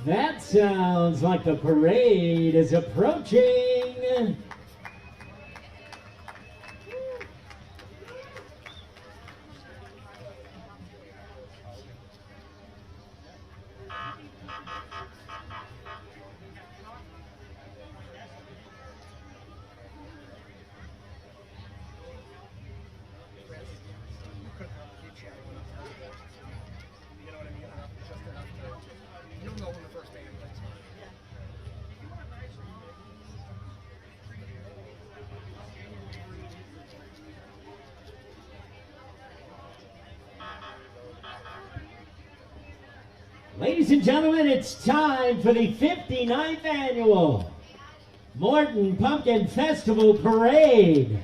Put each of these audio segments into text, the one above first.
That sounds like the parade is approaching. Ladies and gentlemen, it's time for the 59th annual Morton Pumpkin Festival Parade.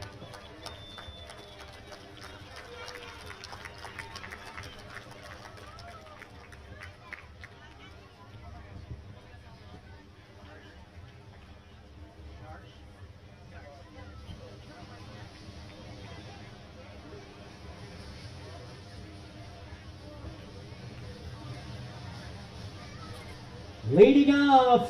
Leading off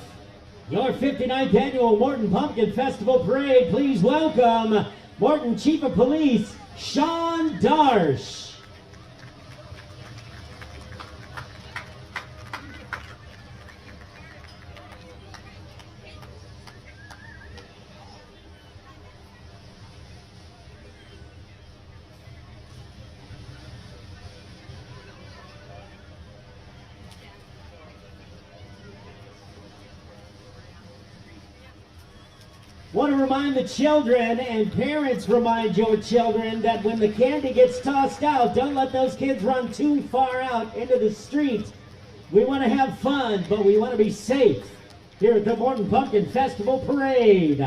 your 59th annual Morton Pumpkin Festival Parade, please welcome Morton Chief of Police, Sean Darsh. Want to remind the children, and parents remind your children, that when the candy gets tossed out, don't let those kids run too far out into the street. We want to have fun, but we want to be safe here at the Morton Pumpkin Festival Parade.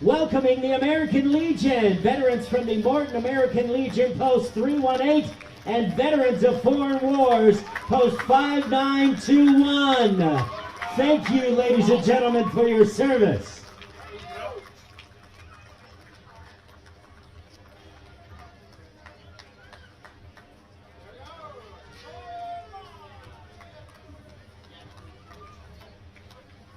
Welcoming the American Legion, veterans from the Morton American Legion Post 318, and veterans of Foreign Wars Post 5921. Thank you, ladies and gentlemen, for your service.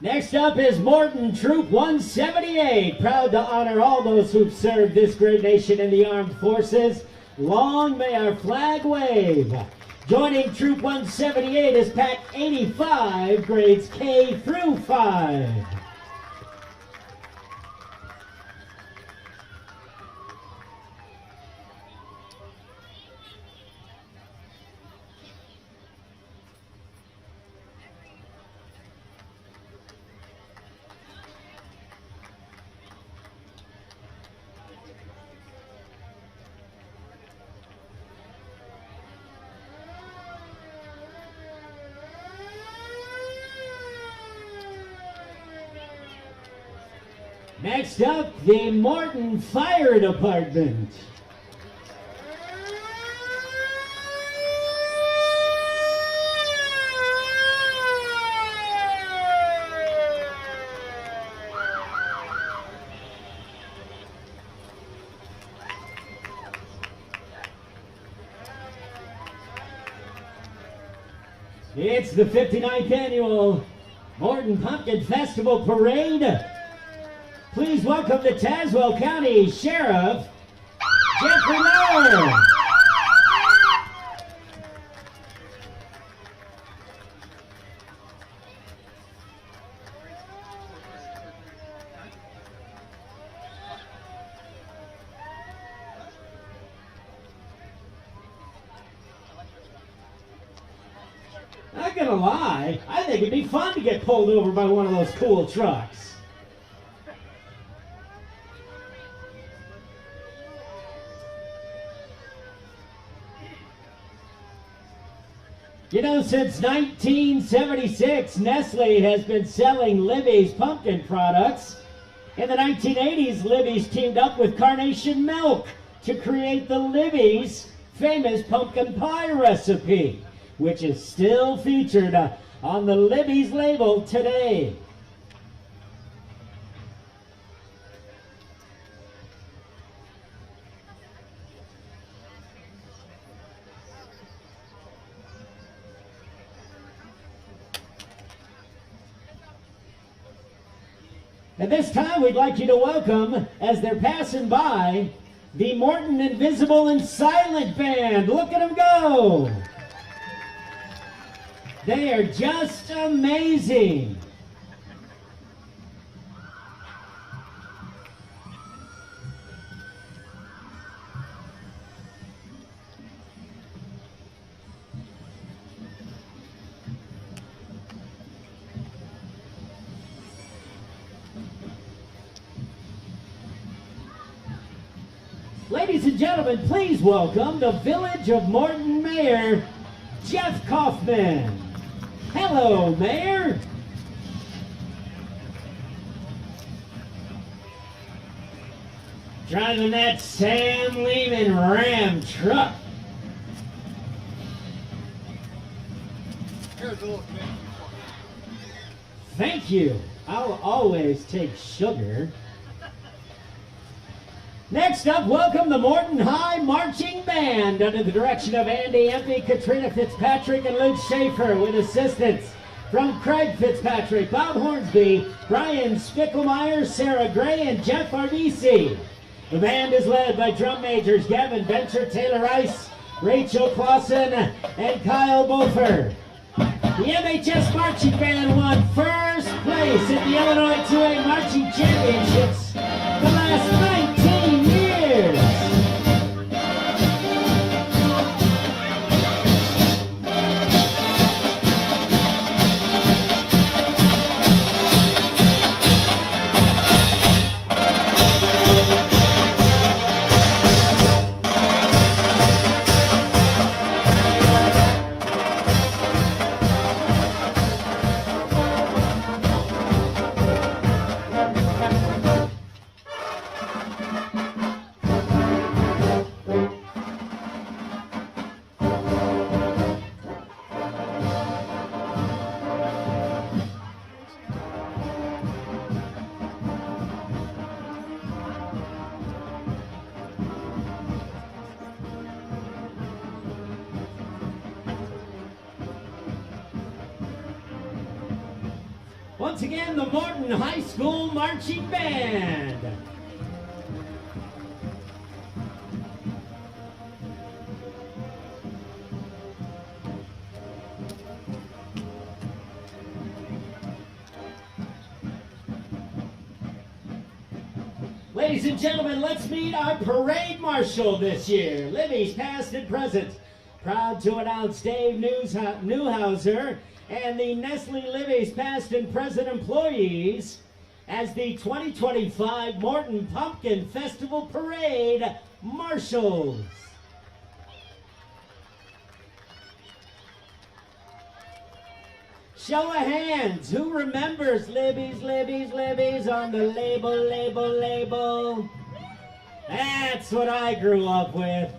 Next up is Morton Troop 178, proud to honor all those who've served this great nation in the armed forces. Long may our flag wave. Joining Troop 178 is Pack 85, grades K through 5. Next up, the Morton Fire Department. It's the 59th annual Morton Pumpkin Festival Parade. Please welcome the Tazewell County Sheriff, Jeffrey Miller. Not gonna lie, I think it'd be fun to get pulled over by one of those cool trucks. You know, since 1976, Nestle has been selling Libby's pumpkin products. In the 1980s, Libby's teamed up with Carnation Milk to create the Libby's famous pumpkin pie recipe, which is still featured on the Libby's label today. At this time, we'd like you to welcome, as they're passing by, the Morton Invisible and Silent Band. Look at them go! They are just amazing. Ladies and gentlemen, please welcome the Village of Morton Mayor, Jeff Kaufman. Hello, Mayor. Driving that Sam Lehman Ram truck. Here's a little bit. Thank you. I'll always take sugar. Next up, welcome the Morton High Marching Band under the direction of Andy Empey, Katrina Fitzpatrick, and Luke Schaefer with assistance from Craig Fitzpatrick, Bob Hornsby, Brian Spickelmeyer, Sarah Gray, and Jeff Ardisi. The band is led by drum majors Gavin Bencher, Taylor Ice, Rachel Clausen, and Kyle Beaufort. The MHS Marching Band won first place at the Illinois 2A Marching Championships the last 19 years. Once again, the Morton High School Marching Band. Ladies and gentlemen, let's meet our parade marshal this year. Libby's past and present. Proud to announce Dave Newhouser and the Nestle Libby's past and present employees as the 2025 Morton Pumpkin Festival Parade Marshals. Show of hands, who remembers Libby's on the label? That's what I grew up with.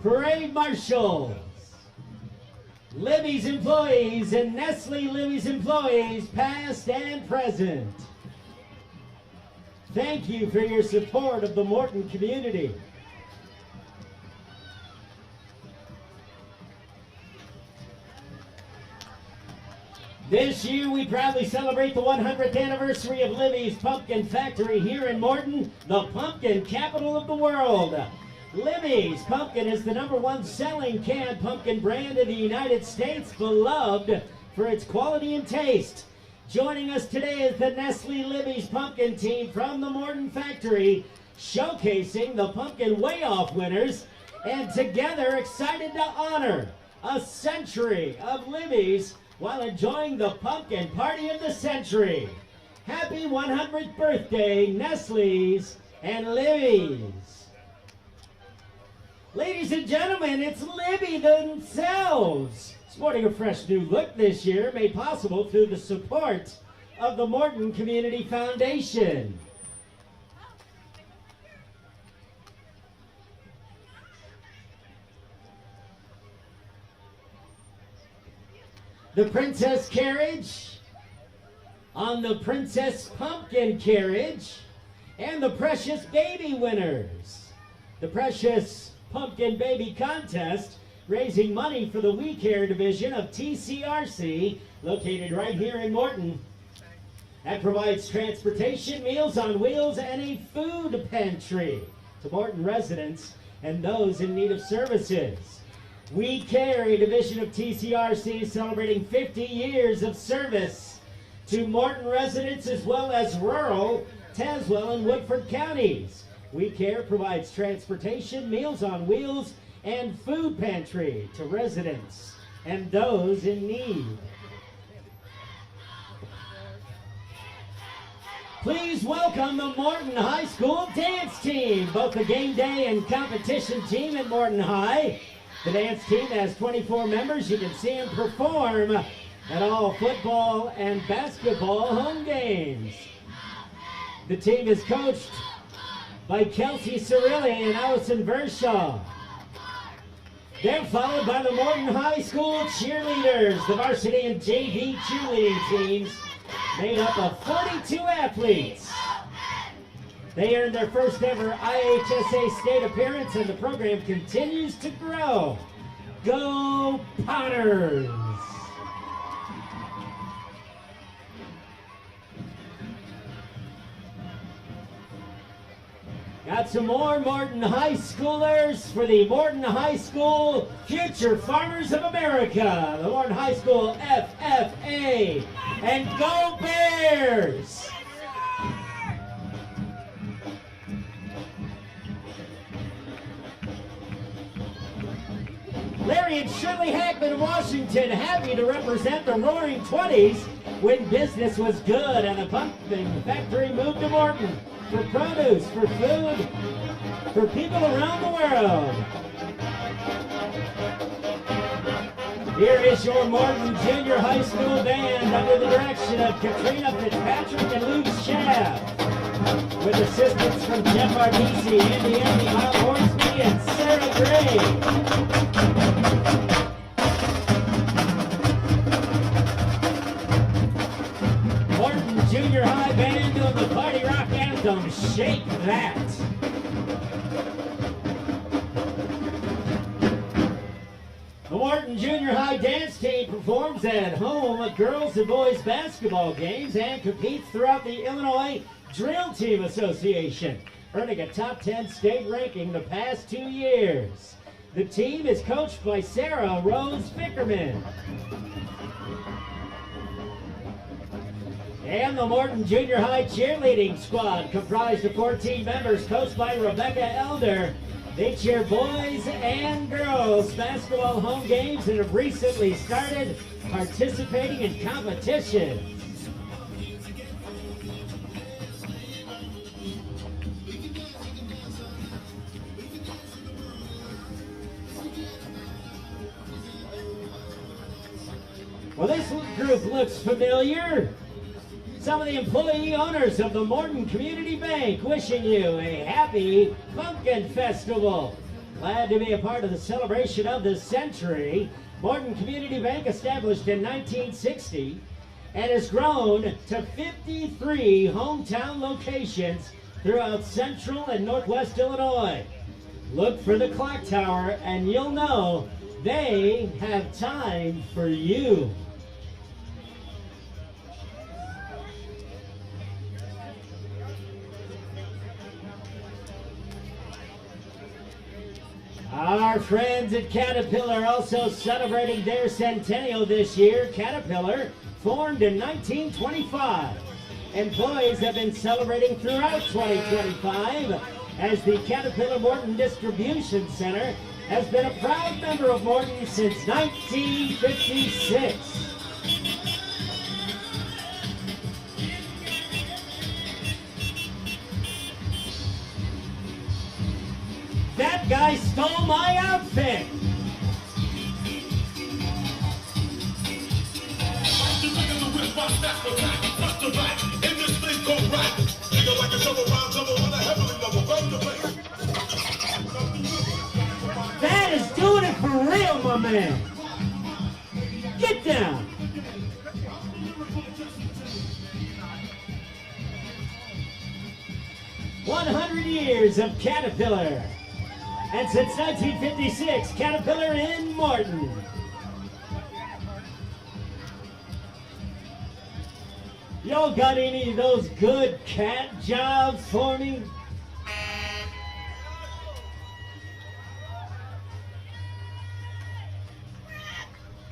Parade Marshals, Libby's employees and Nestle Libby's employees, past and present. Thank you for your support of the Morton community. This year we proudly celebrate the 100th anniversary of Libby's Pumpkin Factory here in Morton, the pumpkin capital of the world. Libby's Pumpkin is the #1 selling canned pumpkin brand in the United States, beloved for its quality and taste. Joining us today is the Nestle Libby's Pumpkin team from the Morton factory, showcasing the Pumpkin Way-Off winners, and together excited to honor a century of Libby's while enjoying the Pumpkin Party of the Century. Happy 100th birthday, Nestle's and Libby's. Ladies and gentlemen, it's Libby themselves, sporting a fresh new look this year, made possible through the support of the Morton Community Foundation. The Princess Carriage on the Princess Pumpkin Carriage, and the Precious Baby winners. The Precious Pumpkin Baby Contest raising money for the We Care division of TCRC, located right here in Morton. That provides transportation, Meals on Wheels, and a food pantry to Morton residents and those in need of services. We Care, a division of TCRC, celebrating 50 years of service to Morton residents as well as rural Tazewell and Woodford counties. We Care provides transportation, Meals on Wheels, and food pantry to residents and those in need. Please welcome the Morton High School dance team, both the game day and competition team at Morton High. The dance team has 24 members. You can see them perform at all football and basketball home games. The team is coached by Kelsey Cirilli and Allison Vershaw. They're followed by the Morton High School Cheerleaders, the varsity and JV cheerleading teams, made up of 42 athletes. They earned their first ever IHSA state appearance, and the program continues to grow. Go Potters! Got some more Morton High Schoolers for the Morton High School Future Farmers of America, the Morton High School FFA, and Go Bears! Larry and Shirley Hackman of Washington, happy to represent the Roaring 20s when business was good and the pumpkin factory moved to Morton for produce, for food, for people around the world. Here is your Morton Junior High School band under the direction of Katrina Fitzpatrick and Luke Schaff, with assistance from Jeff Ardisi, Andy Andy, Bob Hornsby, and Sarah Gray. Junior High band doing the Party Rock Anthem, Shake That. The Morton Junior High dance team performs at home at girls and boys basketball games and competes throughout the Illinois Drill Team Association, earning a top 10 state ranking the past 2 years. The team is coached by Sarah Rose Fickerman. And the Morton Junior High cheerleading squad, comprised of 14 members, coached by Rebecca Elder. They cheer boys and girls basketball home games and have recently started participating in competitions. Well, this group looks familiar. Some of the employee owners of the Morton Community Bank wishing you a happy Pumpkin Festival. Glad to be a part of the celebration of the century. Morton Community Bank, established in 1960, and has grown to 53 hometown locations throughout central and northwest Illinois. Look for the clock tower and you'll know they have time for you. Our friends at Caterpillar also celebrating their centennial this year. Caterpillar, formed in 1925. Employees have been celebrating throughout 2025 as the Caterpillar Morton Distribution Center has been a proud member of Morton since 1956. That guy stole my outfit! That is doing it for real, my man! Get down! "100 years of Caterpillar." And since 1956, Caterpillar in Morton. Y'all got any of those good cat jobs for me?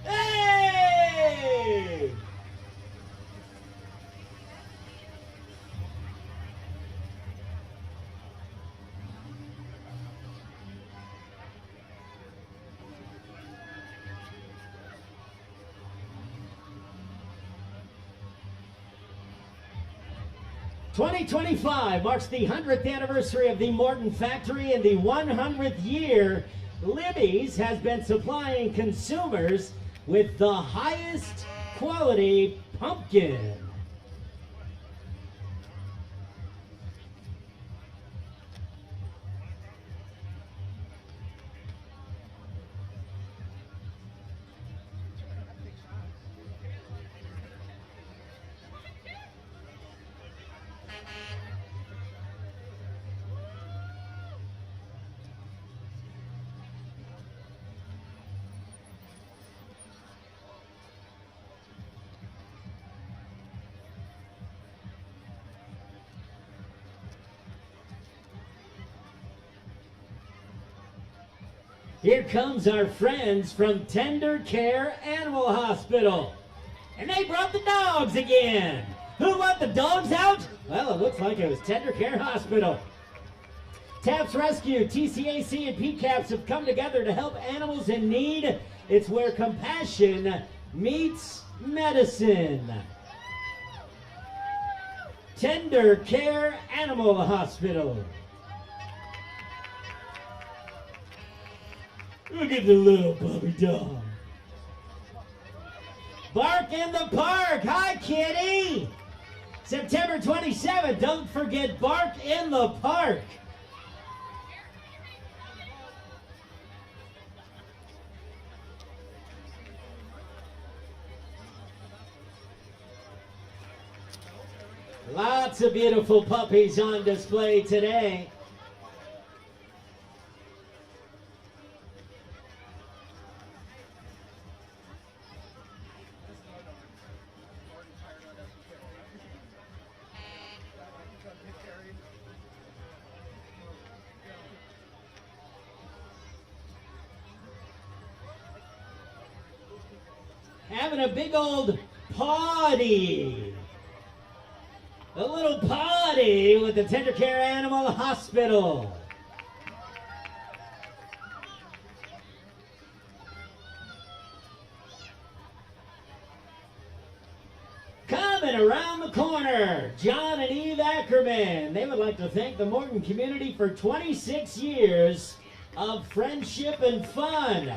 Hey! '25 marks the 100th anniversary of the Morton factory, and the 100th year Libby's has been supplying consumers with the highest quality pumpkin. Here comes our friends from Tender Care Animal Hospital. And they brought the dogs again. Who let the dogs out? Well, it looks like it was Tender Care Hospital. TAPS Rescue, TCAC, and PCAPS have come together to help animals in need. It's where compassion meets medicine. Tender Care Animal Hospital. Look at the little puppy dog. Bark in the Park. Hi, kitty. September 27th. Don't forget Bark in the Park. Lots of beautiful puppies on display today. Having a big old party. A little party with the Tender Care Animal Hospital. Coming around the corner, John and Eve Ackerman. They would like to thank the Morton community for 26 years of friendship and fun.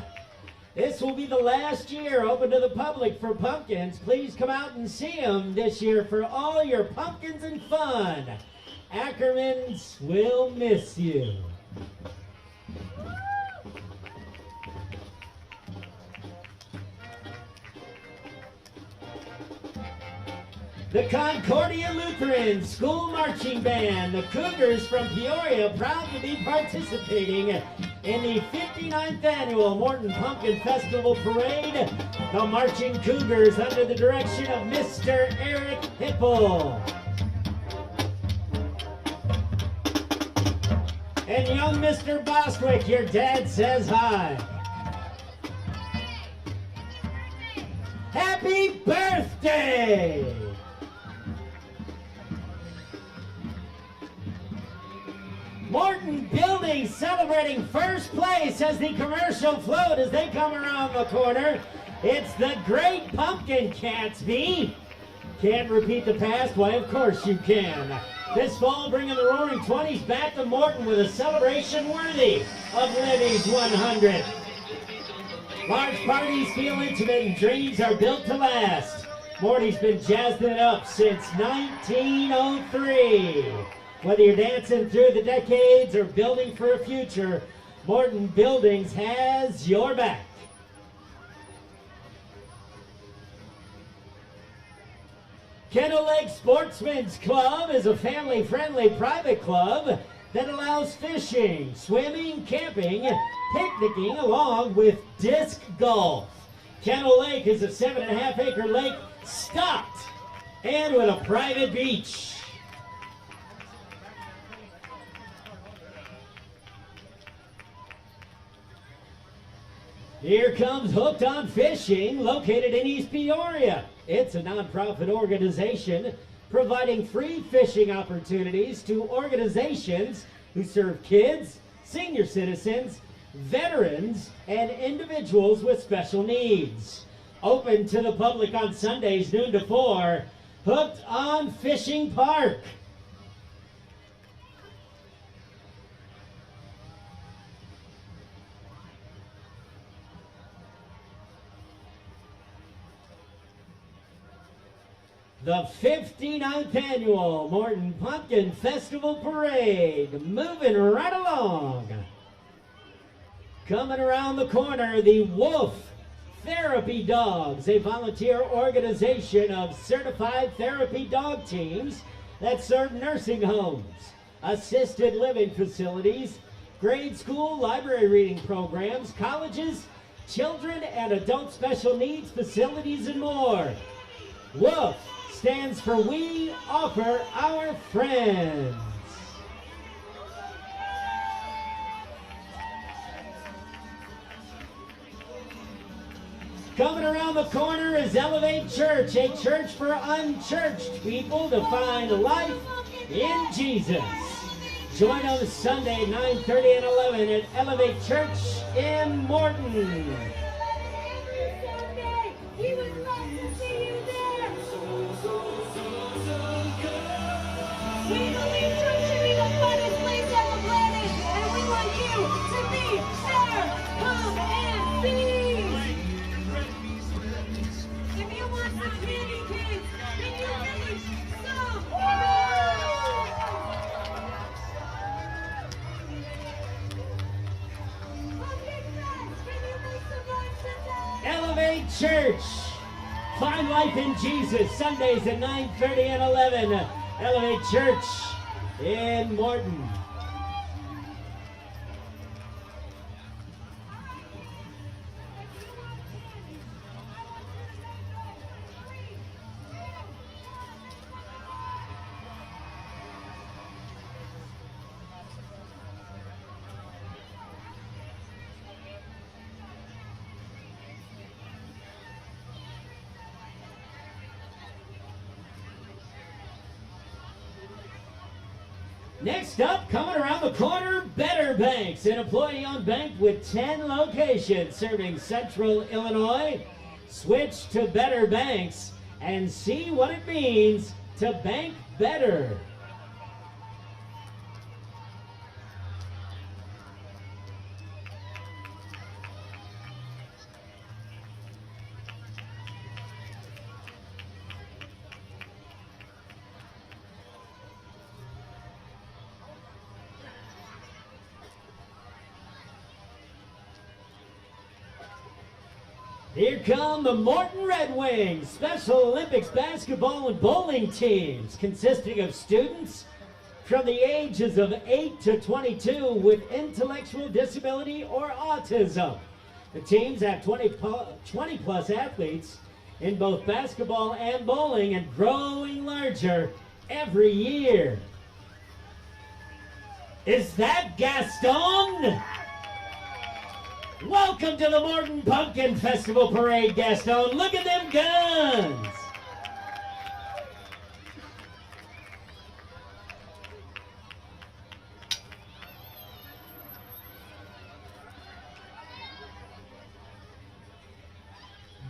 This will be the last year open to the public for pumpkins. Please come out and see them this year for all your pumpkins and fun. Ackermans will miss you. The Concordia Lutheran School Marching Band, the Cougars from Peoria, proud to be participating in the 59th Annual Morton Pumpkin Festival Parade. The Marching Cougars under the direction of Mr. Eric Hipple. And young Mr. Bostwick, your dad says hi. Happy birthday! Morton Buildings celebrating first place as the commercial float as they come around the corner. It's the Great Pumpkin Catsby. Can't repeat the past? Why, of course you can. This fall, bringing the Roaring 20s back to Morton with a celebration worthy of Libby's 100. Large parties feel intimate and dreams are built to last. Morty's been jazzing it up since 1903. Whether you're dancing through the decades or building for a future, Morton Buildings has your back. Kennel Sportsmen's Club is a family-friendly private club that allows fishing, swimming, camping, picnicking, along with disc golf. Kennel Lake is a 7.5-acre lake stocked and with a private beach. Here comes Hooked on Fishing, located in East Peoria. It's a nonprofit organization providing free fishing opportunities to organizations who serve kids, senior citizens, veterans, and individuals with special needs. Open to the public on Sundays, noon to 4. Hooked on Fishing Park. The 59th Annual Morton Pumpkin Festival Parade, moving right along. Coming around the corner, the W.O.O.F Therapy Dogs, a volunteer organization of certified therapy dog teams that serve nursing homes, assisted living facilities, grade school library reading programs, colleges, children and adult special needs facilities, and more. W.O.O.F stands for We Offer Our Friends. Coming around the corner is Elevate Church, a church for unchurched people to find life in Jesus. Join us Sunday, 9:30 and 11 at Elevate Church in Morton. We would love to see you there. We believe church should be the funnest place on the planet, and we want you to be there. Come and see. If you want some candy, kids, can you finish some? Pumpkin Fest, can you make some noise today? Elevate Church. Find life in Jesus. Sundays at 9:30 and 11. Elevate Church in Morton. Next up, coming around the corner, Better Banks, an employee-owned bank with 10 locations serving Central Illinois. Switch to Better Banks and see what it means to bank better. Here come the Morton Red Wings, Special Olympics basketball and bowling teams consisting of students from the ages of 8 to 22 with intellectual disability or autism. The teams have 20 plus athletes in both basketball and bowling, and growing larger every year. Is that Gaston? Welcome to the Morton Pumpkin Festival Parade, Gaston. Look at them guns.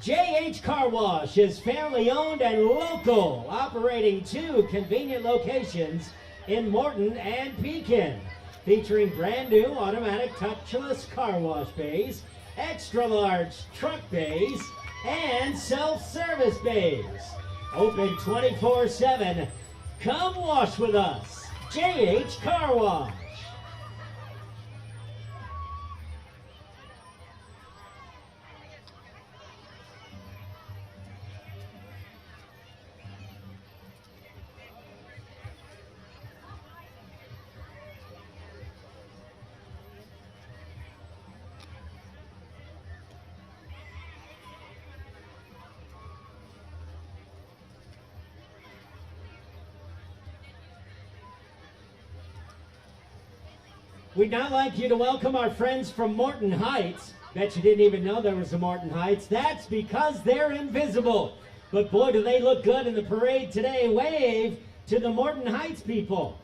JH Car Wash is family owned and local, operating 2 convenient locations in Morton and Pekin, featuring brand new automatic touchless car wash bays, extra large truck bays, and self-service bays. Open 24/7. Come wash with us. JH Car Wash. We'd now like you to welcome our friends from Morton Heights. Bet you didn't even know there was a Morton Heights. That's because they're invisible. But boy, do they look good in the parade today. Wave to the Morton Heights people.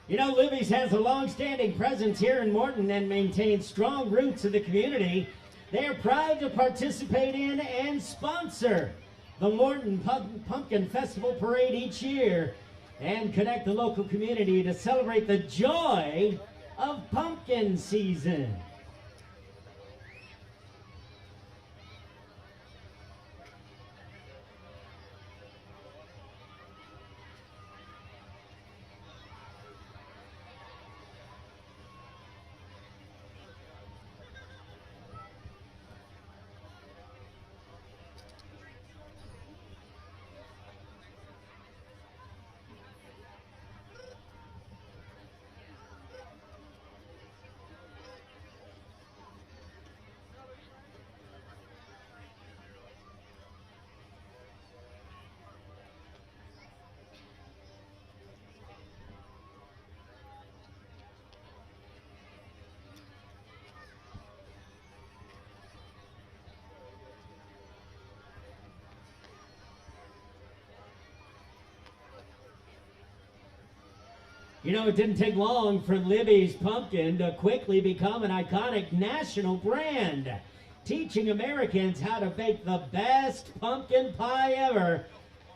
You know, Libby's has a long-standing presence here in Morton and maintains strong roots in the community. They are proud to participate in and sponsor the Morton Pumpkin Festival Parade each year and connect the local community to celebrate the joy of pumpkin season. You know, it didn't take long for Libby's Pumpkin to quickly become an iconic national brand, teaching Americans how to bake the best pumpkin pie ever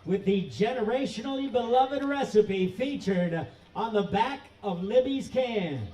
with the generationally beloved recipe featured on the back of Libby's cans.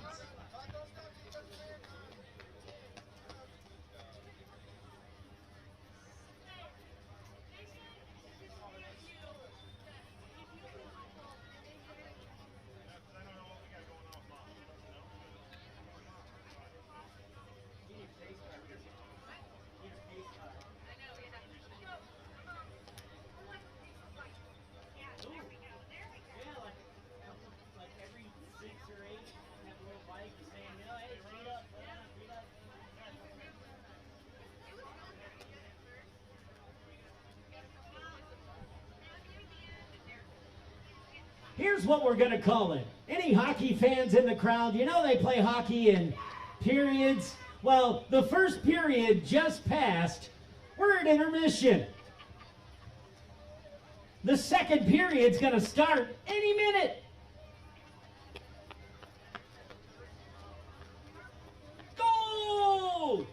Here's what we're going to call it. Any hockey fans in the crowd, you know they play hockey in periods? Well, the first period just passed. We're at intermission. The second period's going to start any minute. Goal!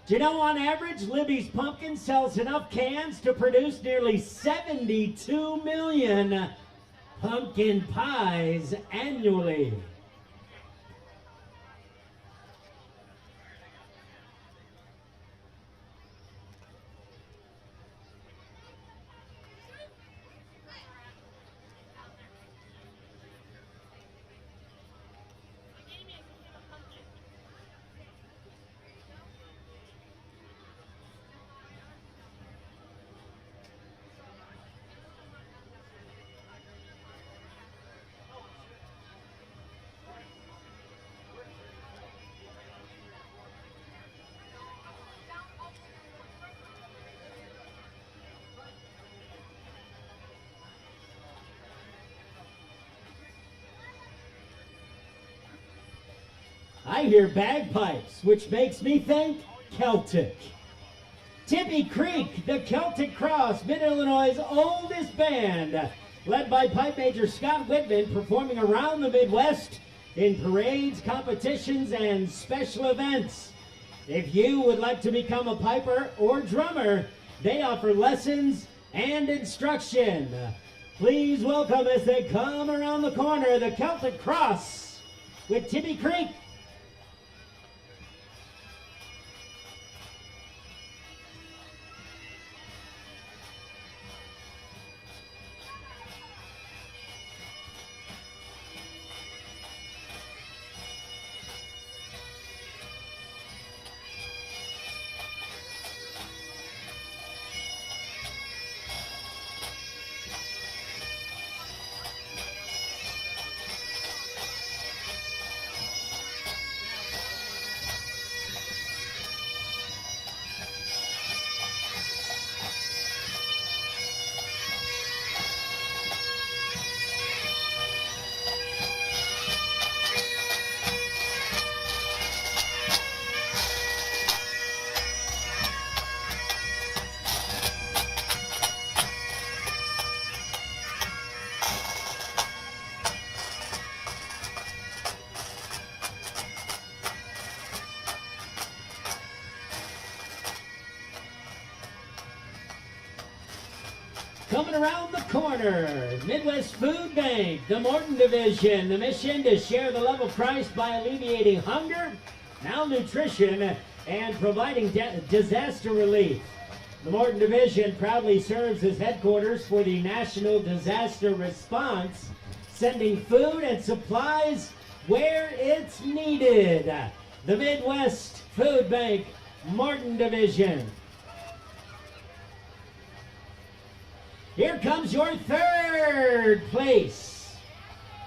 Do you know, on average, Libby's Pumpkin sells enough cans to produce nearly 72 million pumpkin pies annually. I hear bagpipes, which makes me think Celtic. Tippy Creek, the Celtic Cross, Mid-Illinois' oldest band, led by pipe major Scott Whitman, performing around the Midwest in parades, competitions, and special events. If you would like to become a piper or drummer, they offer lessons and instruction. Please welcome, as they come around the corner, the Celtic Cross with Tippy Creek. Coming around the corner, Midwest Food Bank, the Morton Division, the mission to share the love of Christ by alleviating hunger, malnutrition, and providing disaster relief. The Morton Division proudly serves as headquarters for the National Disaster Response, sending food and supplies where it's needed. The Midwest Food Bank, Morton Division. Here comes your third place.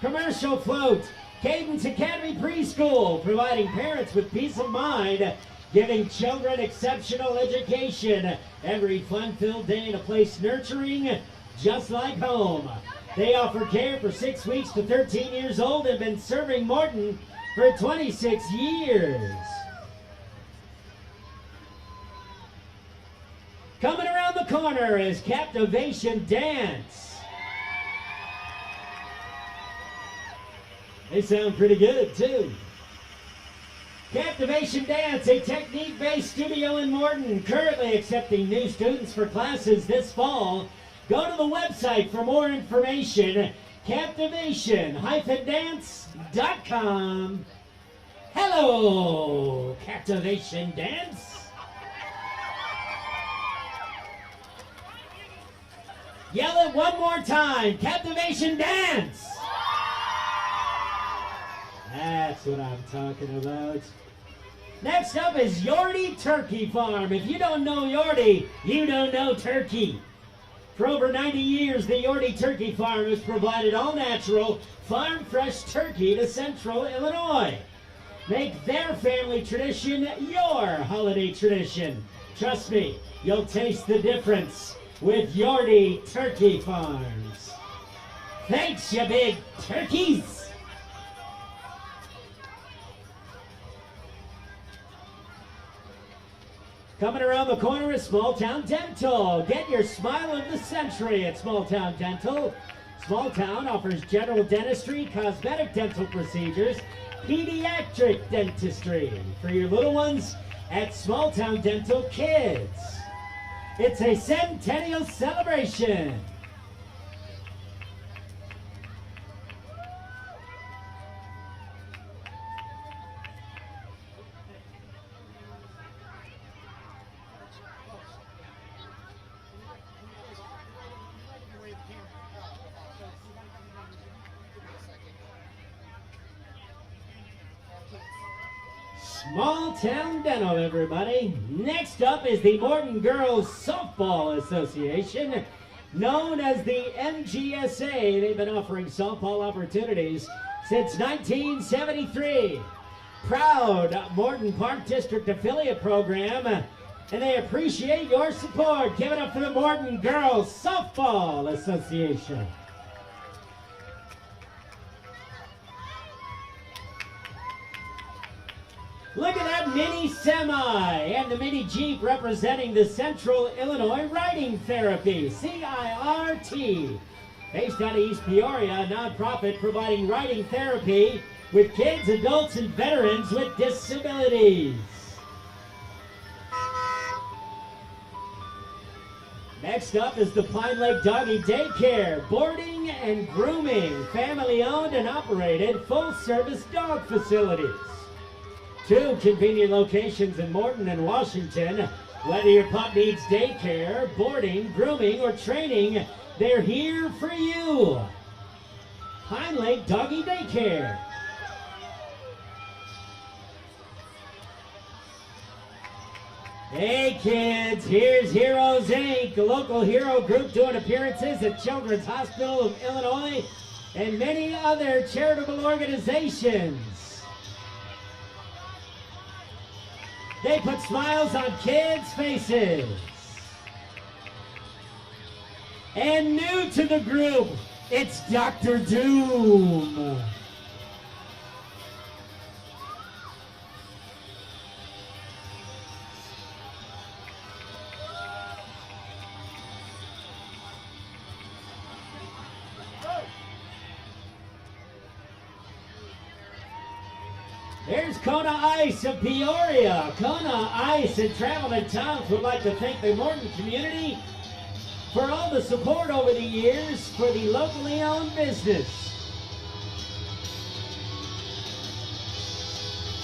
Commercial float, Cadence Academy Preschool, providing parents with peace of mind, giving children exceptional education. Every fun-filled day in a place nurturing, just like home. They offer care for 6 weeks to 13 years old and been serving Morton for 26 years. Coming around the corner is Captivation Dance. They sound pretty good, too. Captivation Dance, a technique-based studio in Morton, currently accepting new students for classes this fall. Go to the website for more information, captivation-dance.com. Hello, Captivation Dance. Yell it one more time, Captivation Dance! That's what I'm talking about. Next up is Yordy Turkey Farm. If you don't know Yordy, you don't know turkey. For over 90 years, the Yordy Turkey Farm has provided all-natural, farm-fresh turkey to Central Illinois. Make their family tradition your holiday tradition. Trust me, you'll taste the difference with Yordy Turkey Farms. Thanks, you big turkeys! Coming around the corner is Smalltown Dental. Get your smile of the century at Smalltown Dental. Smalltown offers general dentistry, cosmetic dental procedures, pediatric dentistry. For your little ones, at Smalltown Dental Kids. It's a centennial celebration. Smalltown Dental, everybody. Next up is the Morton Girls Softball Association, known as the MGSA. They've been offering softball opportunities since 1973. Proud Morton Park District affiliate program, and they appreciate your support. Give it up for the Morton Girls Softball Association. Look at that mini semi and the mini Jeep representing the Central Illinois Riding Therapy, CIRT. Based out of East Peoria, a nonprofit providing riding therapy with kids, adults, and veterans with disabilities. Next up is the Pine Lake Doggy Daycare, boarding and grooming, family-owned and operated full-service dog facilities. 2 convenient locations in Morton and Washington. Whether your pup needs daycare, boarding, grooming, or training, they're here for you. Pine Lake Doggy Daycare. Hey kids, here's Heroes Inc., a local hero group doing appearances at Children's Hospital of Illinois and many other charitable organizations. They put smiles on kids' faces. And new to the group, it's Dr. Doom. There's Kona Ice of Peoria. Kona Ice and Traveling Towns would like to thank the Morton community for all the support over the years for the locally owned business.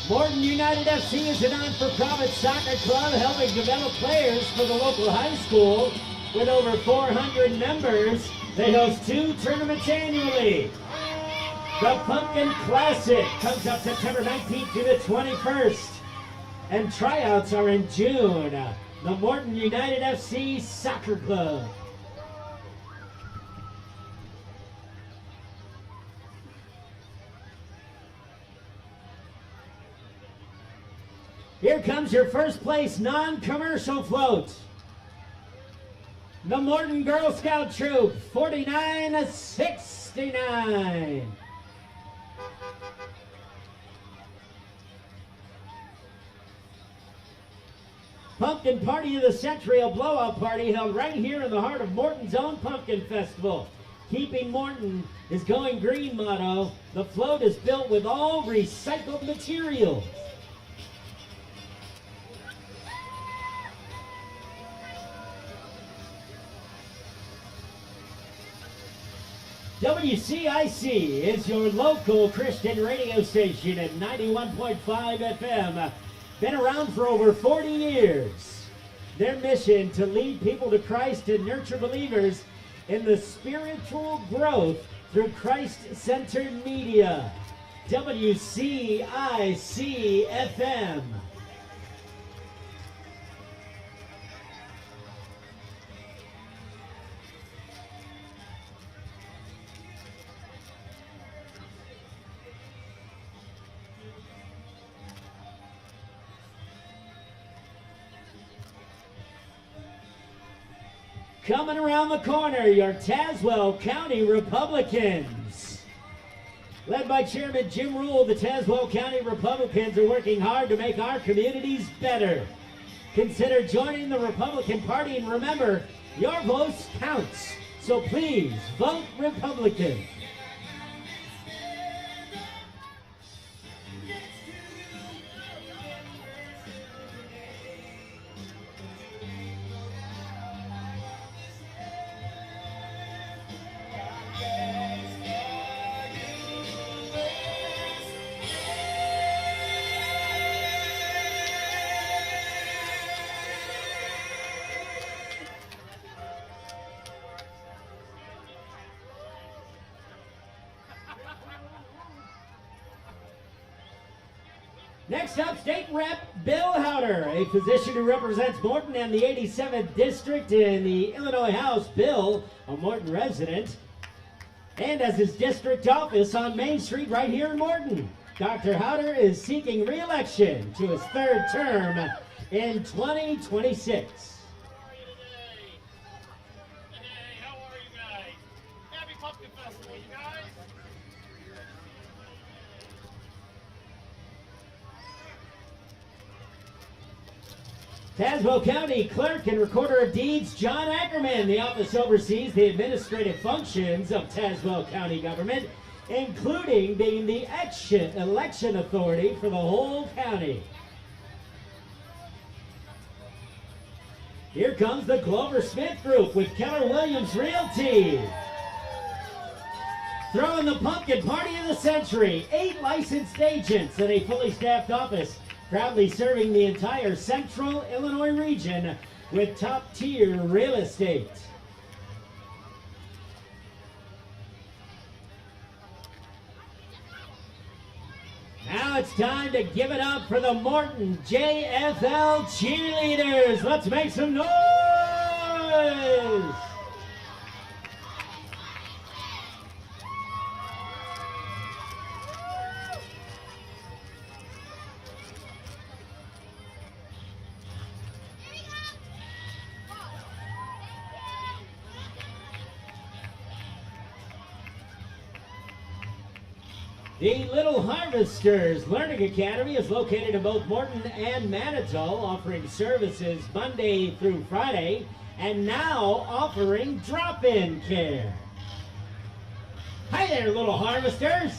Morton United FC is a non-for-profit soccer club helping develop players for the local high school. With over 400 members, they host 2 tournaments annually. The Pumpkin Classic comes up September 19th to the 21st, and tryouts are in June. The Morton United FC Soccer Club. Here comes your first place non-commercial float. The Morton Girl Scout Troop, 4969. Pumpkin Party of the Century, a blowout party held right here in the heart of Morton's own Pumpkin Festival. Keeping Morton is going green motto. The float is built with all recycled materials. WCIC is your local Christian radio station at 91.5 FM. Been around for over 40 years. Their mission to lead people to Christ and nurture believers in the spiritual growth through Christ-centered media. WCIC FM. Coming around the corner, your Tazewell County Republicans. Led by Chairman Jim Rule, the Tazewell County Republicans are working hard to make our communities better. Consider joining the Republican Party, and remember, your voice counts. So please, vote Republican. Next up, State Rep Bill Howder, a physician who represents Morton and the 87th District in the Illinois House. Bill, a Morton resident, and as his district office on Main Street right here in Morton. Dr. Howder is seeking re-election to his 3rd term in 2026. Tazewell County Clerk and Recorder of Deeds John Ackerman. The office oversees the administrative functions of Tazewell County government, including being the election authority for the whole county. Here comes the Glover Smith Group with Keller Williams Realty. Throwing the Pumpkin Party of the Century. 8 licensed agents and a fully staffed office, proudly serving the entire central Illinois region with top-tier real estate. Now it's time to give it up for the Morton JFL Cheerleaders. Let's make some noise! The Little Harvesters Learning Academy is located in both Morton and Manitou, offering services Monday through Friday, and now offering drop-in care. Hi there, Little Harvesters!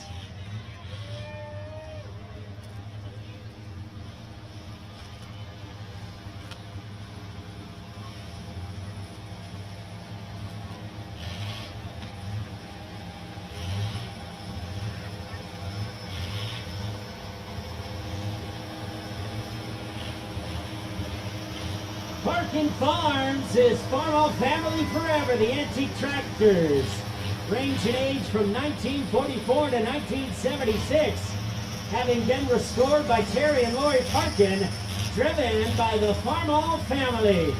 Parkin Farms is Farmall Family Forever, the antique tractors. Range in age from 1944 to 1976. Having been restored by Terry and Lori Parkin, driven by the Farmall family.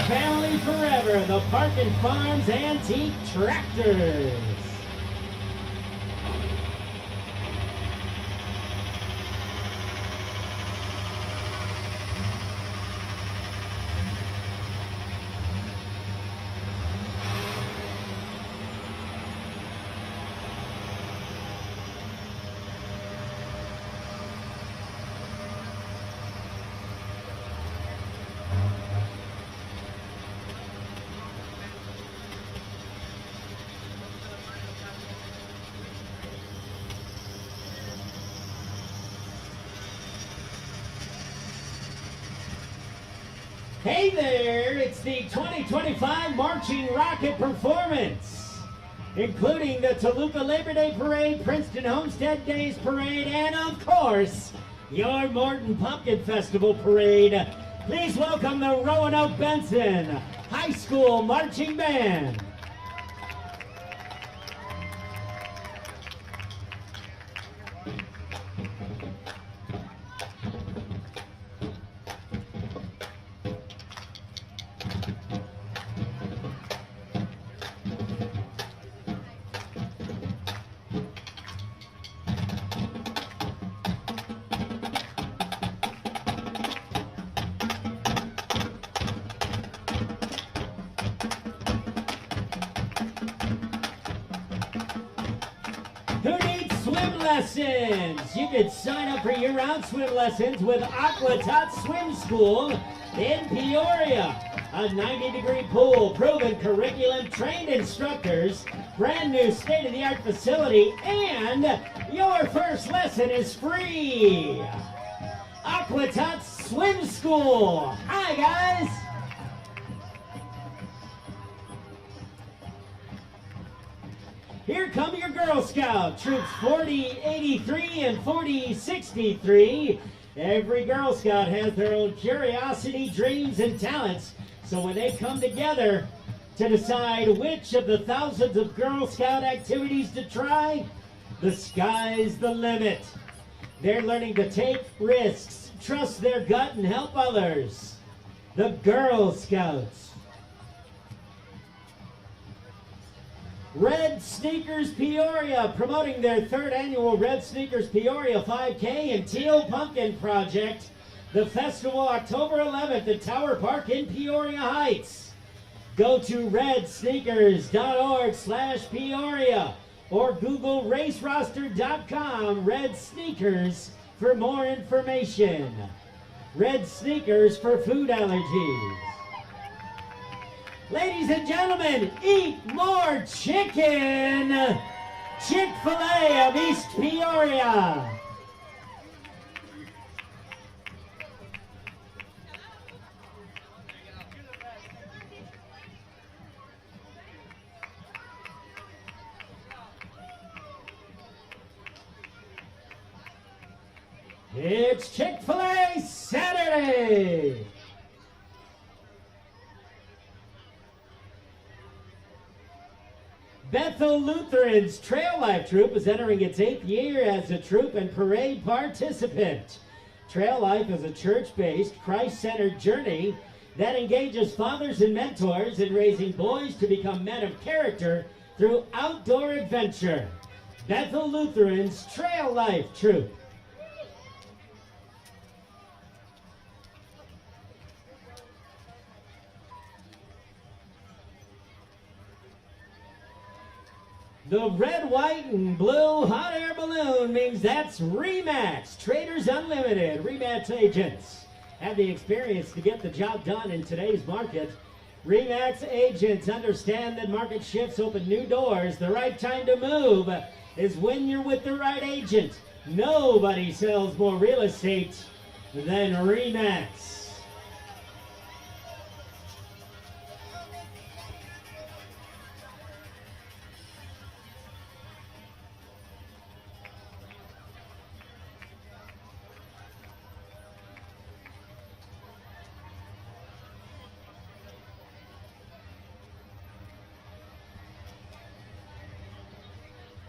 Family Forever, the Parkin Farms Antique Tractors. Hey there, it's the 2025 Marching Rocket Performance, including the Toluca Labor Day Parade, Princeton Homestead Days Parade, and of course, your Morton Pumpkin Festival Parade. Please welcome the Roanoke-Benson High School Marching Band. Who needs swim lessons? You can sign up for year-round swim lessons with Aqua-Tots Swim School in Peoria. A 90-degree pool, proven curriculum, trained instructors, brand new state-of-the-art facility, and your first lesson is free. Aqua-Tots Swim School. Hi, guys. Here come your Girl Scout, troops 4083 and 4063. Every Girl Scout has their own curiosity, dreams, and talents. So when they come together to decide which of the thousands of Girl Scout activities to try, the sky's the limit. They're learning to take risks, trust their gut, and help others. The Girl Scouts. Red Sneakers Peoria, promoting their third annual Red Sneakers Peoria 5K and Teal Pumpkin Project. The festival October 11th at Tower Park in Peoria Heights. Go to redsneakers.org/Peoria or Google raceroster.com Red Sneakers for more information. Red Sneakers for food allergies. Ladies and gentlemen, eat more chicken! Chick-fil-A of East Peoria. It's Chick-fil-A Saturday! Bethel Lutheran's Trail Life Troop is entering its 8th year as a troop and parade participant. Trail Life is a church-based, Christ-centered journey that engages fathers and mentors in raising boys to become men of character through outdoor adventure. Bethel Lutheran's Trail Life Troop. The red, white, and blue hot air balloon means that's RE/MAX, Traders Unlimited. RE/MAX agents have the experience to get the job done in today's market. RE/MAX agents understand that market shifts open new doors. The right time to move is when you're with the right agent. Nobody sells more real estate than RE/MAX.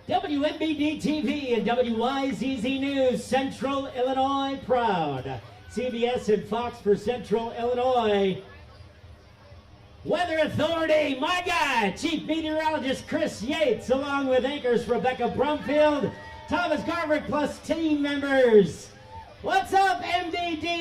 WMBD TV and WYZZ News, Central Illinois proud. CBS and Fox for Central Illinois. Weather Authority, my guy, Chief Meteorologist Chris Yates, along with anchors Rebecca Brumfield, Thomas Garvick, plus team members. What's up, MDDYZZ?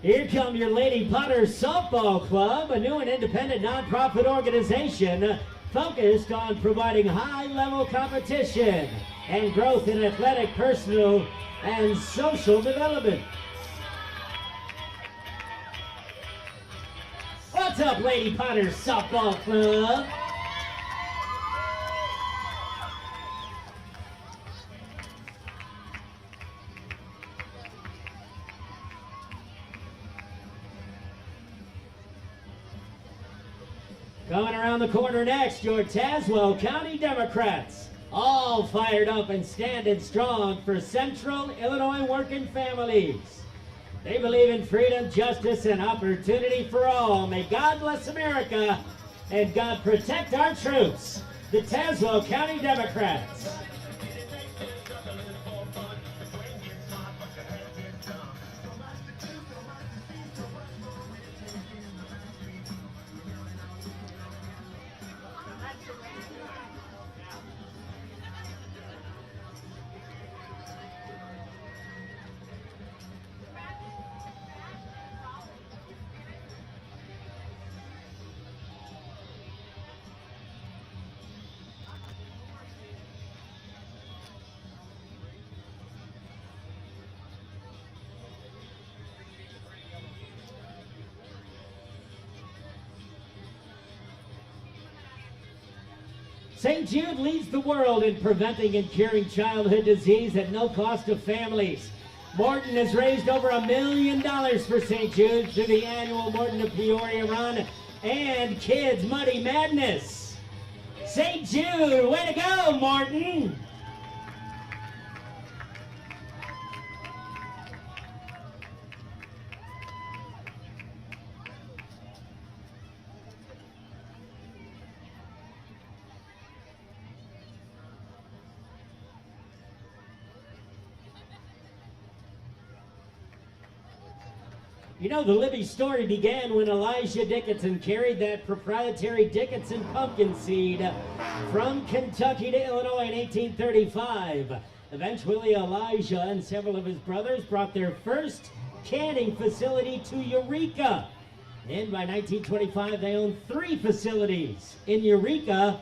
Here come your Lady Potters Softball Club, a new and independent nonprofit organization focused on providing high-level competition and growth in athletic, personal, and social development. What's up, Lady Potters Softball Club? Coming around the corner next, your Tazewell County Democrats, all fired up and standing strong for Central Illinois working families. They believe in freedom, justice, and opportunity for all. May God bless America and God protect our troops. The Tazewell County Democrats. St. Jude leads the world in preventing and curing childhood disease at no cost to families. Morton has raised over $1 million for St. Jude through the annual Morton to Peoria run and Kids Muddy Madness. St. Jude, way to go, Morton! You know, the Libby story began when Elijah Dickinson carried that proprietary Dickinson pumpkin seed from Kentucky to Illinois in 1835. Eventually, Elijah and several of his brothers brought their first canning facility to Eureka. And by 1925, they owned 3 facilities in Eureka,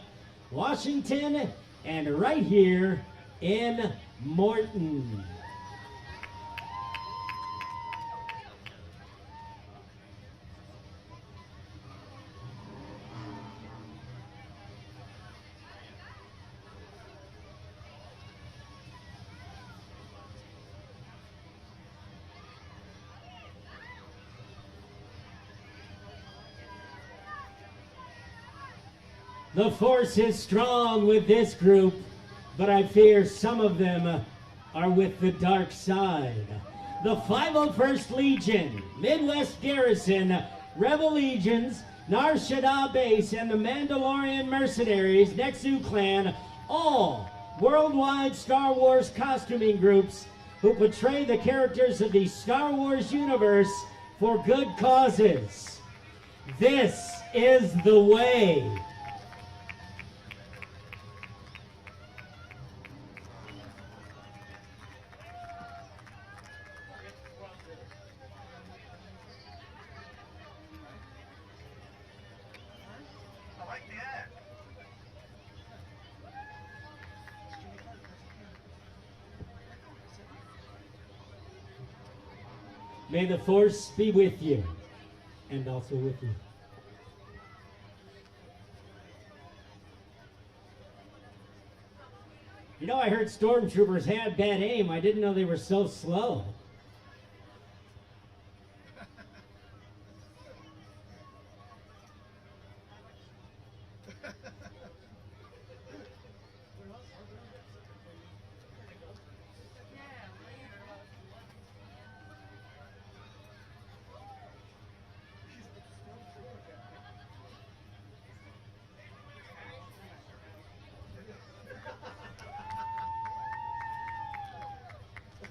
Washington, and right here in Morton. The force is strong with this group, but I fear some of them are with the dark side. The 501st Legion, Midwest Garrison, Rebel Legions, Nar Shaddaa Base, and the Mandalorian Mercenaries, Nexu Clan, all worldwide Star Wars costuming groups who portray the characters of the Star Wars universe for good causes. This is the way. May the force be with you and also with you. You know, I heard stormtroopers had bad aim. I didn't know they were so slow.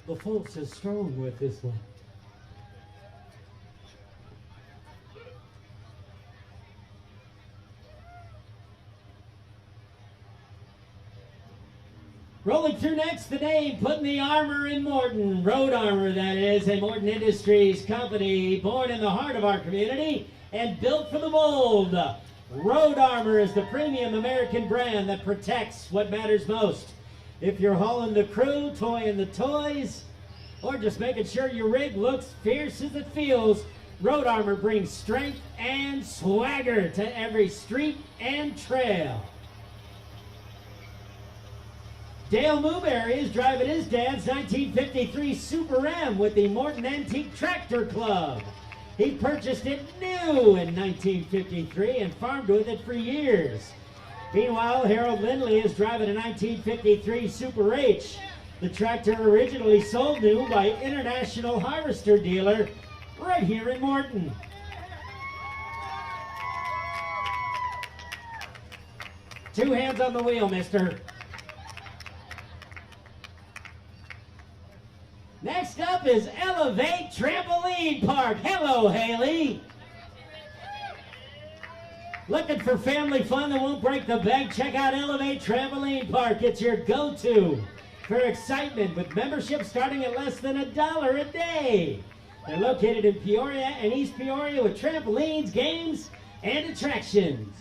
The force is strong with this one. Rolling through next today, putting the armor in Morton. Road Armor, that is, a Morton Industries company born in the heart of our community and built for the bold. Road Armor is the premium American brand that protects what matters most. If you're hauling the crew, toying the toys, or just making sure your rig looks fierce as it feels, Road Armor brings strength and swagger to every street and trail. Dale Mooberry is driving his dad's 1953 Super M with the Morton Antique Tractor Club. He purchased it new in 1953 and farmed with it for years. Meanwhile, Harold Lindley is driving a 1953 Super H. The tractor originally sold new by International Harvester Dealer right here in Morton. Two hands on the wheel, mister. Next up is Elevate Trampoline Park. Hello, Haley. Looking for family fun that won't break the bank? Check out Elevate Trampoline Park. It's your go-to for excitement with membership starting at less than $1 a day. They're located in Peoria and East Peoria with trampolines, games, and attractions.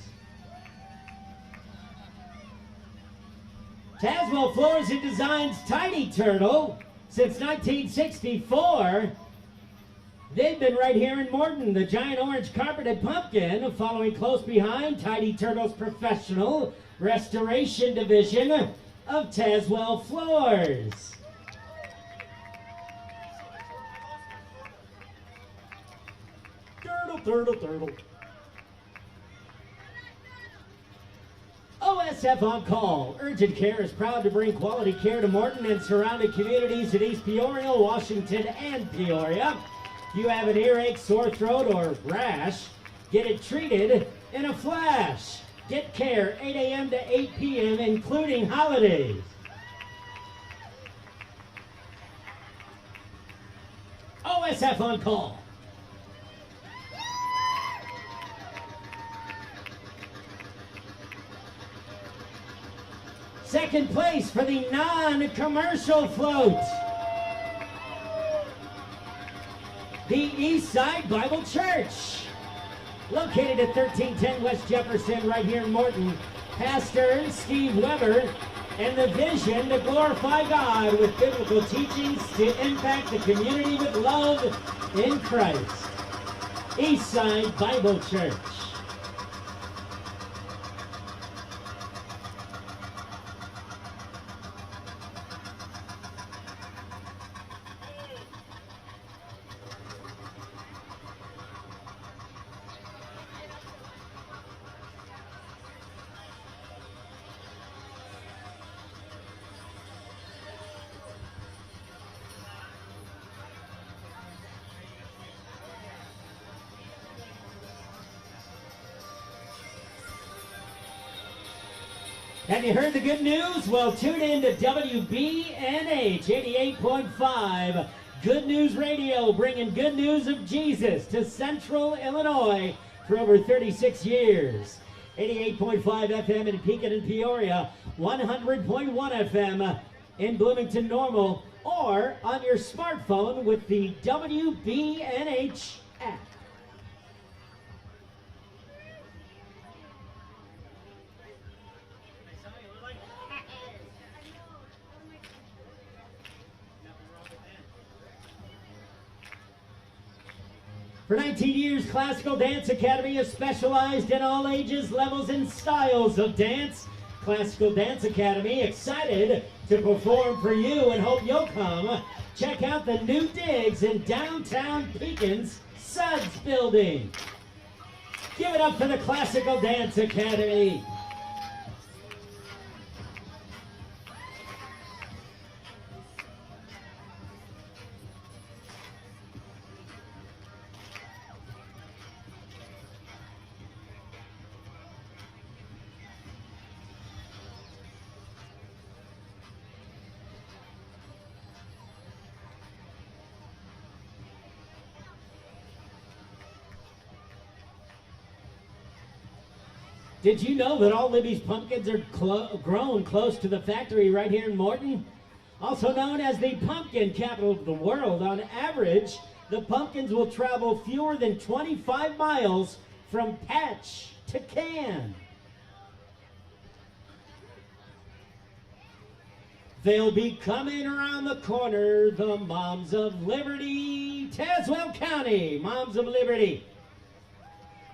Tazewell Floors and Designs Tidy Turtle. Since 1964, they've been right here in Morton. The giant orange carpeted pumpkin, following close behind Tidy Turtle's professional restoration division of Tazewell Floors. Turtle, turtle, turtle. OSF on Call. Urgent Care is proud to bring quality care to Morton and surrounding communities in East Peoria, Washington, and Peoria. If you have an earache, sore throat, or rash, get it treated in a flash. Get care 8 a.m. to 8 p.m., including holidays. OSF on Call. Second place for the non-commercial float. The Eastside Bible Church, located at 1310 West Jefferson, right here in Morton. Pastor Steve Weber and the vision to glorify God with biblical teachings to impact the community with love in Christ. Eastside Bible Church. Have you heard the good news? Well, tune in to WBNH 88.5. Good News Radio, bringing good news of Jesus to Central Illinois for over 36 years. 88.5 FM in Pekin and Peoria, 100.1 FM in Bloomington Normal, or on your smartphone with the WBNH app. For 19 years, Classical Dance Academy has specialized in all ages, levels, and styles of dance. Classical Dance Academy, excited to perform for you and hope you'll come. Check out the new digs in downtown Pekin's Suds Building. Give it up for the Classical Dance Academy. Did you know that all Libby's pumpkins are grown close to the factory right here in Morton? Also known as the pumpkin capital of the world, on average, the pumpkins will travel fewer than 25 miles from patch to can. They'll be coming around the corner, the Moms of Liberty, Tazewell County, Moms of Liberty.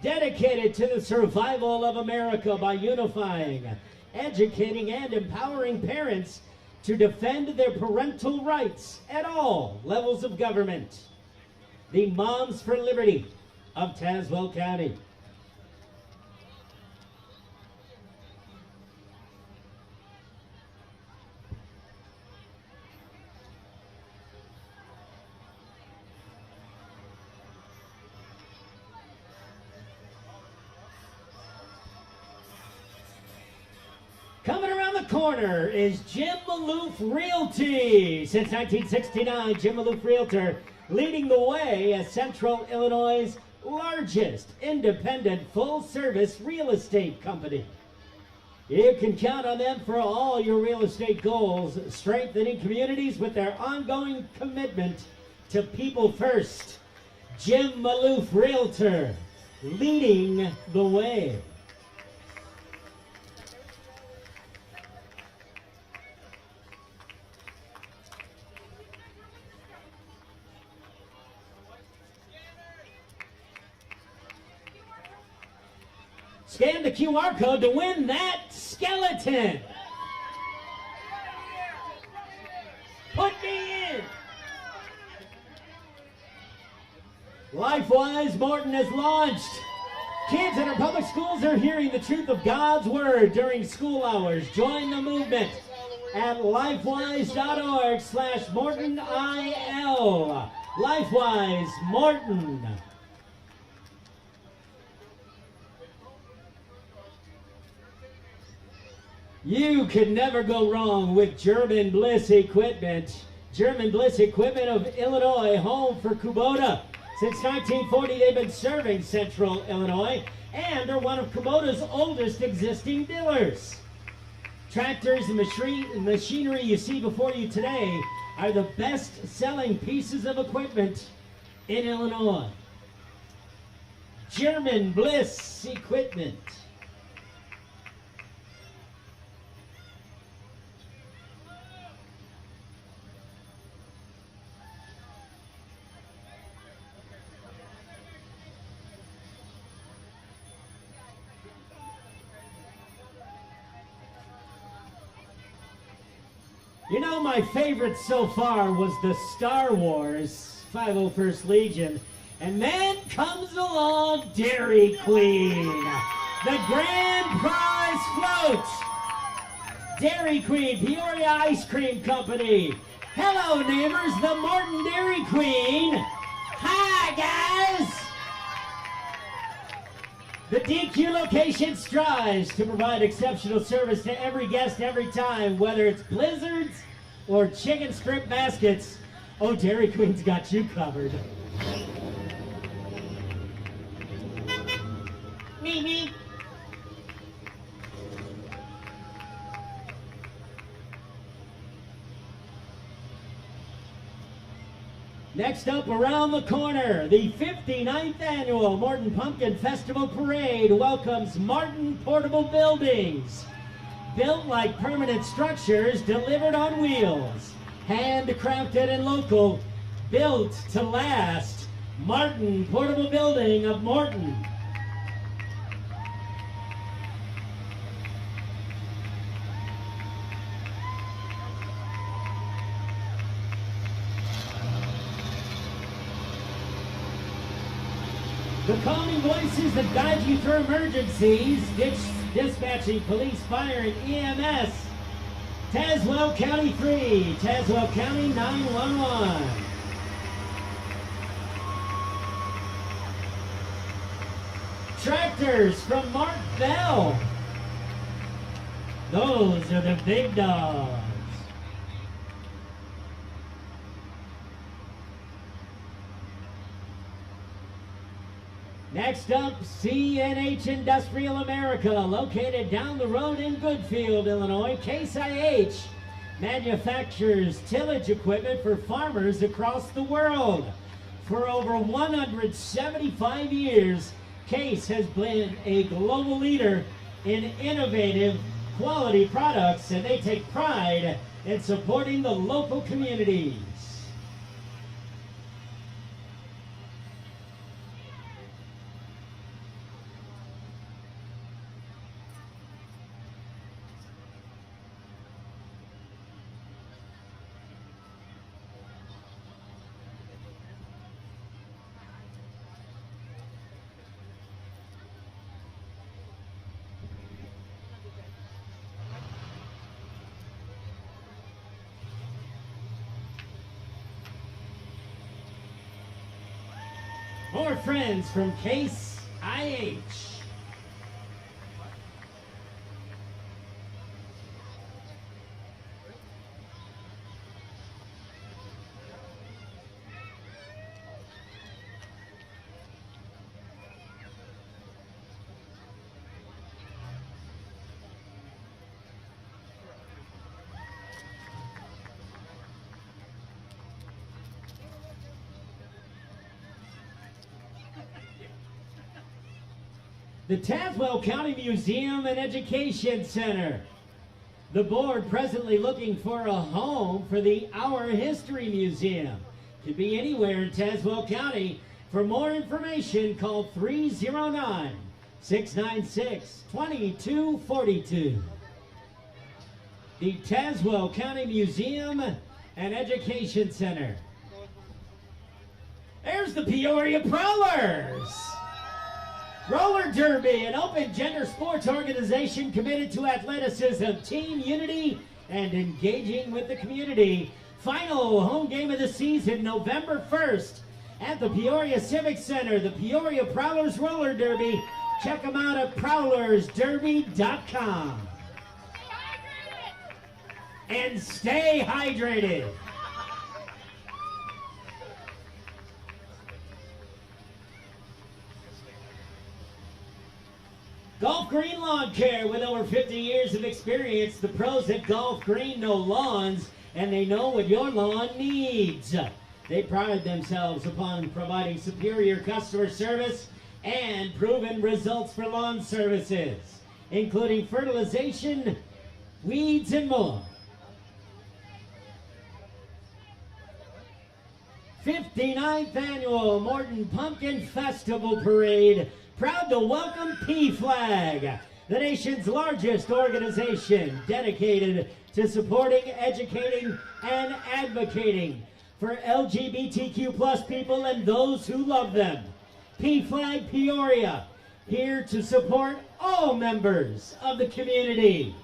Dedicated to the survival of America by unifying, educating, and empowering parents to defend their parental rights at all levels of government. The Moms for Liberty of Tazewell County. Coming around the corner is Maloof Realty. Since 1969, Maloof Realtor leading the way as Central Illinois' largest independent full-service real estate company. You can count on them for all your real estate goals, strengthening communities with their ongoing commitment to people first. Maloof Realtor leading the way. Scan the QR code to win that skeleton. Put me in. LifeWise Morton has launched. Kids in our public schools are hearing the truth of God's word during school hours. Join the movement at lifewise.org/MortonIL. LifeWise Morton. You can never go wrong with German-Bliss equipment. German-Bliss equipment of Illinois, home for Kubota. Since 1940, they've been serving Central Illinois and are one of Kubota's oldest existing dealers. Tractors and machinery you see before you today are the best-selling pieces of equipment in Illinois. German-Bliss equipment. You know, my favorite so far was the Star Wars 501st Legion. And then comes along Dairy Queen, the grand prize float. Dairy Queen, Peoria Ice Cream Company. Hello, neighbors, the Morton Dairy Queen. Hi, guys. The DQ location strives to provide exceptional service to every guest every time, whether it's blizzards or chicken strip baskets. Oh, Dairy Queen's got you covered. Me. Next up, around the corner, the 59th annual Morton Pumpkin Festival Parade welcomes Morton Portable Buildings. Built like permanent structures, delivered on wheels. Handcrafted and local, built to last. Martin Portable Building of Morton. The calming voices that guide you through emergencies, dispatching police, fire, and EMS. Tazewell County 3, Tazewell County 911. Tractors from Mark Bell. Those are the big dogs. Next up, CNH Industrial America, located down the road in Goodfield, Illinois. Case IH manufactures tillage equipment for farmers across the world. For over 175 years, Case has been a global leader in innovative quality products, and they take pride in supporting the local communities. More friends from Case IH. The Tazewell County Museum and Education Center. The board presently looking for a home for the Our History Museum. Could be anywhere in Tazewell County. For more information, call 309-696-2242. The Tazewell County Museum and Education Center. There's the Peoria Prowlers. Roller Derby, an open gender sports organization committed to athleticism, team unity, and engaging with the community. Final home game of the season, November 1st at the Peoria Civic Center, the Peoria Prowlers Roller Derby. Check them out at prowlersderby.com. And stay hydrated. Golf Green Lawn Care, with over 50 years of experience, the pros at Golf Green know lawns, and they know what your lawn needs. They pride themselves upon providing superior customer service and proven results for lawn services, including fertilization, weeds, and more. 59th Annual Morton Pumpkin Festival Parade, proud to welcome PFLAG, the nation's largest organization dedicated to supporting, educating, and advocating for LGBTQ plus people and those who love them. PFLAG Peoria, here to support all members of the community.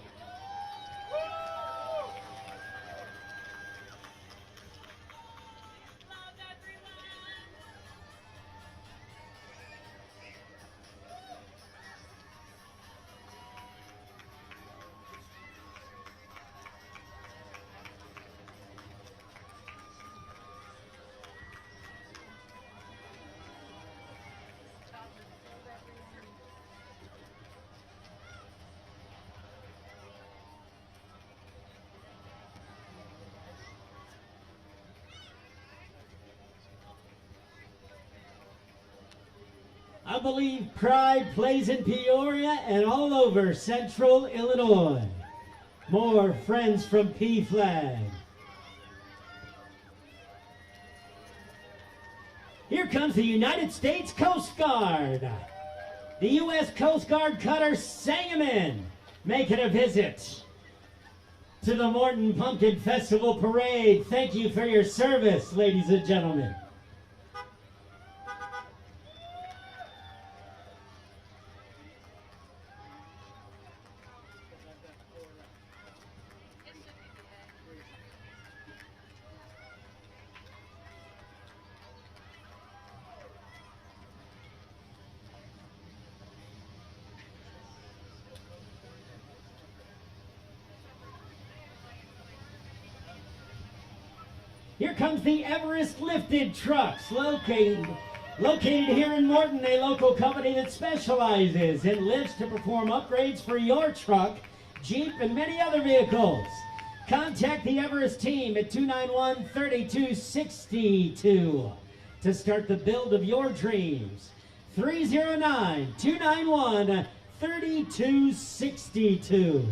I believe pride plays in Peoria and all over central Illinois. More friends from PFLAG. Here comes the United States Coast Guard. The U.S. Coast Guard cutter Sangamon making a visit to the Morton Pumpkin Festival Parade. Thank you for your service, ladies and gentlemen. Here comes the Everest Lifted Trucks, located here in Morton, a local company that specializes in lifts to perform upgrades for your truck, Jeep, and many other vehicles. Contact the Everest team at 291-3262 to start the build of your dreams. 309-291-3262.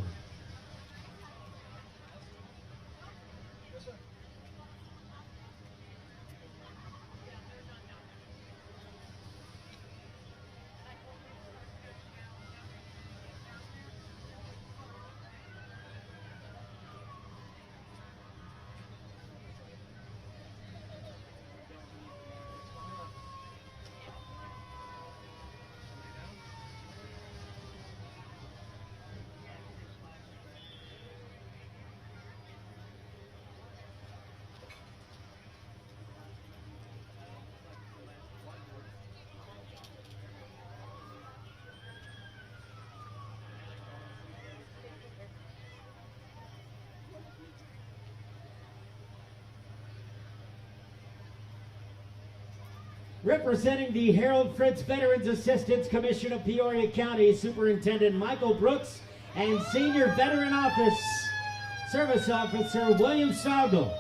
Representing the Harold Fritz Veterans Assistance Commission of Peoria County, Superintendent Michael Brooks and Senior Veteran Service Officer William Saugel.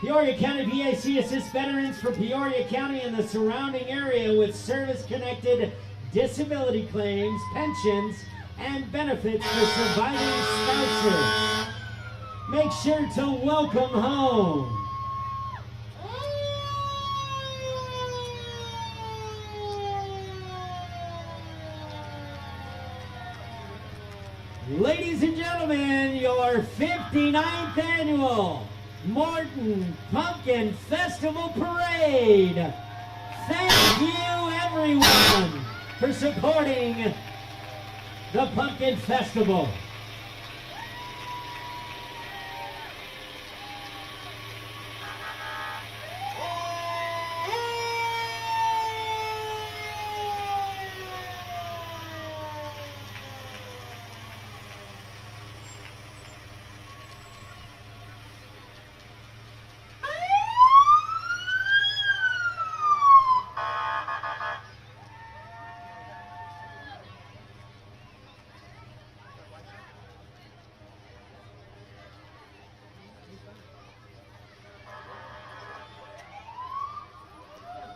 Peoria County VAC assists veterans from Peoria County and the surrounding area with service-connected disability claims, pensions, and benefits for surviving spouses. Make sure to welcome home ladies and gentlemen, your 59th annual Morton Pumpkin Festival Parade. Thank you, everyone, for supporting the Pumpkin Festival.